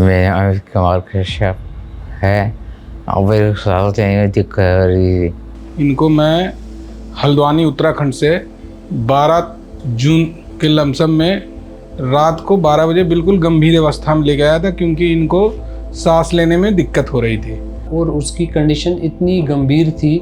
मेरा अमित कुमार कश्यप है और मेरे साल से दिक्कत हो रही थी। इनको मैं हल्द्वानी उत्तराखंड से 12 जून के लमसम में रात को 12 बजे बिल्कुल गंभीर अवस्था में ले गया था, क्योंकि इनको सांस लेने में दिक्कत हो रही थी। और उसकी कंडीशन इतनी गंभीर थी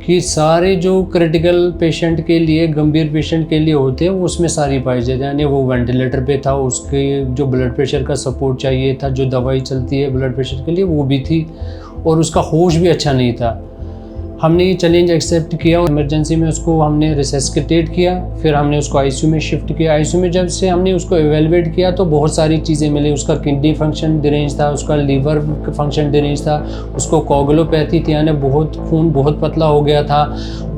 कि सारे जो क्रिटिकल पेशेंट के लिए, गंभीर पेशेंट के लिए होते हैं, वो उसमें सारी पाई जाती है। यानी वो वेंटिलेटर पे था, उसके जो ब्लड प्रेशर का सपोर्ट चाहिए था, जो दवाई चलती है ब्लड प्रेशर के लिए, वो भी थी, और उसका होश भी अच्छा नहीं था। हमने ये चैलेंज एक्सेप्ट किया और इमरजेंसी में उसको हमने रिसस्किटेट किया। फिर हमने उसको आईसीयू में शिफ्ट किया। आईसीयू में जब से हमने उसको एवेलुएट किया तो बहुत सारी चीज़ें मिली। उसका किडनी फंक्शन डिरेंज था, उसका लीवर फंक्शन डिरेंज था, उसको कोगुलोपैथी थी, यानी खून बहुत पतला हो गया था।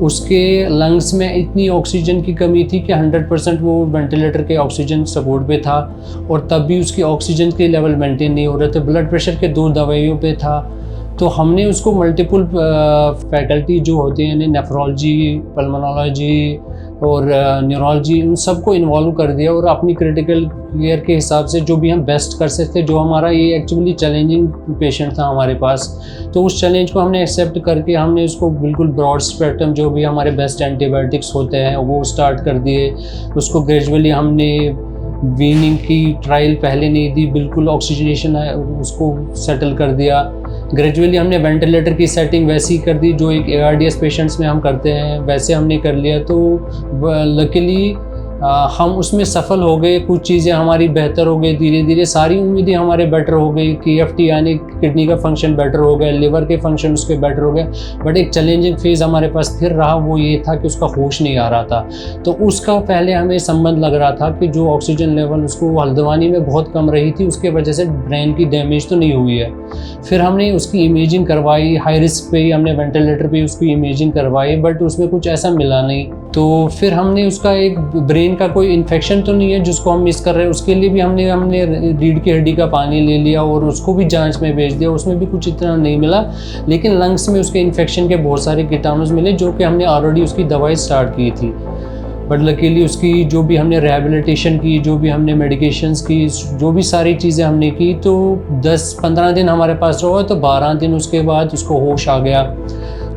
उसके लंग्स में इतनी ऑक्सीजन की कमी थी कि 100% वो वेंटिलेटर के ऑक्सीजन सपोर्ट पे था, और तब भी उसकी ऑक्सीजन के लेवल मेंटेन नहीं हो रहे थे। ब्लड प्रेशर के 2 दवाइयों पे था। तो हमने उसको मल्टीपल फैकल्टी जो होती हैं, यानी नेफ्रोलॉजी, पल्मोनोलॉजी और न्यूरोलॉजी, उन सबको इन्वॉल्व कर दिया, और अपनी क्रिटिकल केयर के हिसाब से जो भी हम बेस्ट कर सकते, जो हमारा ये एक्चुअली चैलेंजिंग पेशेंट था हमारे पास, तो उस चैलेंज को हमने एक्सेप्ट करके हमने उसको बिल्कुल ब्रॉड स्पेक्ट्रम जो भी हमारे बेस्ट एंटीबायोटिक्स होते हैं वो स्टार्ट कर दिए। उसको ग्रेजुअली हमने वीनिंग की ट्रायल पहले नहीं दी, बिल्कुल ऑक्सीजनेशन उसको सेटल कर दिया। ग्रेजुअली हमने वेंटिलेटर की सेटिंग वैसी कर दी जो एक ARDS पेशेंट्स में हम करते हैं, वैसे हमने कर लिया। तो लकीली हम उसमें सफल हो गए, कुछ चीज़ें हमारी बेहतर हो गई, धीरे धीरे सारी उम्मीदें हमारे बेटर हो गई। KFT यानी किडनी का फंक्शन बेटर हो गया, लिवर के फंक्शन उसके बेटर हो गए। बट एक चैलेंजिंग फेज़ हमारे पास फिर रहा, वो ये था कि उसका होश नहीं आ रहा था। तो उसका पहले हमें संबंध लग रहा था कि जो ऑक्सीजन लेवल उसको हल्द्वानी में बहुत कम रही थी, उसके वजह से ब्रेन की डैमेज तो नहीं हुई है। फिर हमने उसकी इमेजिंग करवाई, हाई रिस्क पे ही हमने वेंटिलेटर पे उसकी इमेजिंग करवाई, बट उसमें कुछ ऐसा मिला नहीं। तो फिर हमने उसका एक ब्रेन का कोई इन्फेक्शन तो नहीं है जिसको हम मिस कर रहे हैं, उसके लिए भी हमने रीढ़ की हड्डी का पानी ले लिया और उसको भी जांच में भेज दिया, उसमें भी कुछ इतना नहीं मिला। लेकिन लंग्स में उसके इन्फेक्शन के बहुत सारे कीटाणुज मिले, जो कि हमने ऑलरेडी उसकी दवाई स्टार्ट की थी। बट लकीली उसकी जो भी हमने रिहैबिलिटेशन की, जो भी हमने मेडिकेशंस की, जो भी सारी चीज़ें हमने की, तो 10-15 दिन हमारे पास रहा, तो 12 दिन उसके बाद उसको होश आ गया।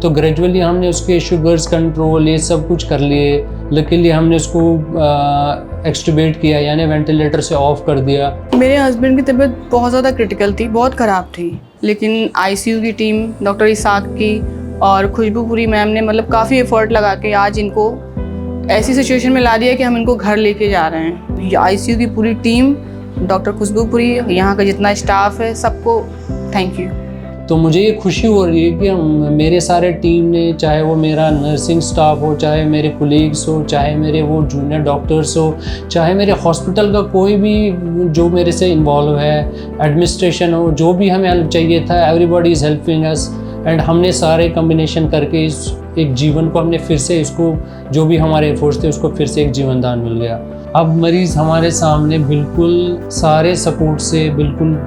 तो ग्रेजुअली हमने उसके शुगर्स कंट्रोल ये सब कुछ कर लिए। लकीली हमने उसको एक्सट्यूबेट किया, यानी वेंटिलेटर से ऑफ कर दिया। मेरे हस्बैंड की तबीयत बहुत ज़्यादा क्रिटिकल थी, बहुत ख़राब थी, लेकिन आईसीयू की टीम, डॉक्टर इसाक की और खुशबूपुरी मैम ने मतलब काफ़ी एफर्ट लगा के आज इनको ऐसी सिचुएशन में ला दिया कि हम इनको घर लेके जा रहे हैं। आईसीयू की पूरी टीम, डॉक्टर खुशबूपुरी, यहाँ का जितना स्टाफ है, सबको थैंक यू। तो मुझे ये खुशी हो रही है कि मेरे सारे टीम ने, चाहे वो मेरा नर्सिंग स्टाफ हो, चाहे मेरे कोलीग्स हो, चाहे मेरे वो जूनियर डॉक्टर्स हो, चाहे मेरे हॉस्पिटल का कोई भी जो मेरे से इन्वॉल्व है, एडमिनिस्ट्रेशन हो, जो भी हमें हेल्प चाहिए था, everybody is helping us. And हमने सारे कम्बिनेशन करके इस एक जीवन को हमने फिर से, इसको जो भी हमारे एफर्ट्स थे उसको फिर से एक जीवन दान मिल गया। अब मरीज़ हमारे सामने बिल्कुल सारे सपोर्ट से बिल्कुल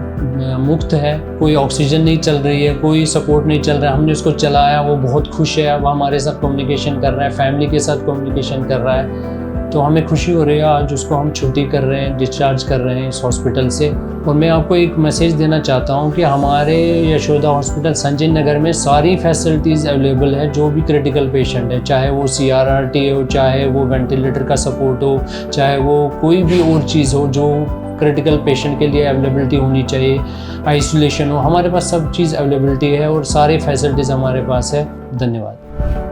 मुक्त है। कोई ऑक्सीजन नहीं चल रही है, कोई सपोर्ट नहीं चल रहा है। हमने उसको चलाया, वो बहुत खुश है, अब हमारे साथ कम्युनिकेशन कर रहा है, फैमिली के साथ कम्युनिकेशन कर रहा है। तो हमें खुशी हो रही है, आज उसको हम छुट्टी कर रहे हैं, डिस्चार्ज कर रहे हैं इस हॉस्पिटल से। और मैं आपको एक मैसेज देना चाहता हूँ कि हमारे यशोदा हॉस्पिटल संजय नगर में सारी फैसिलिटीज़ अवेलेबल है। जो भी क्रिटिकल पेशेंट है, चाहे वो CRRT हो, चाहे वो वेंटिलेटर का सपोर्ट हो, चाहे वो कोई भी और चीज़ हो जो क्रिटिकल पेशेंट के लिए अवेलेबिलिटी होनी चाहिए, आइसोलेशन हो, हमारे पास सब चीज़ अवेलेबिलिटी है और सारी फैसिलिटीज़ हमारे पास है। धन्यवाद।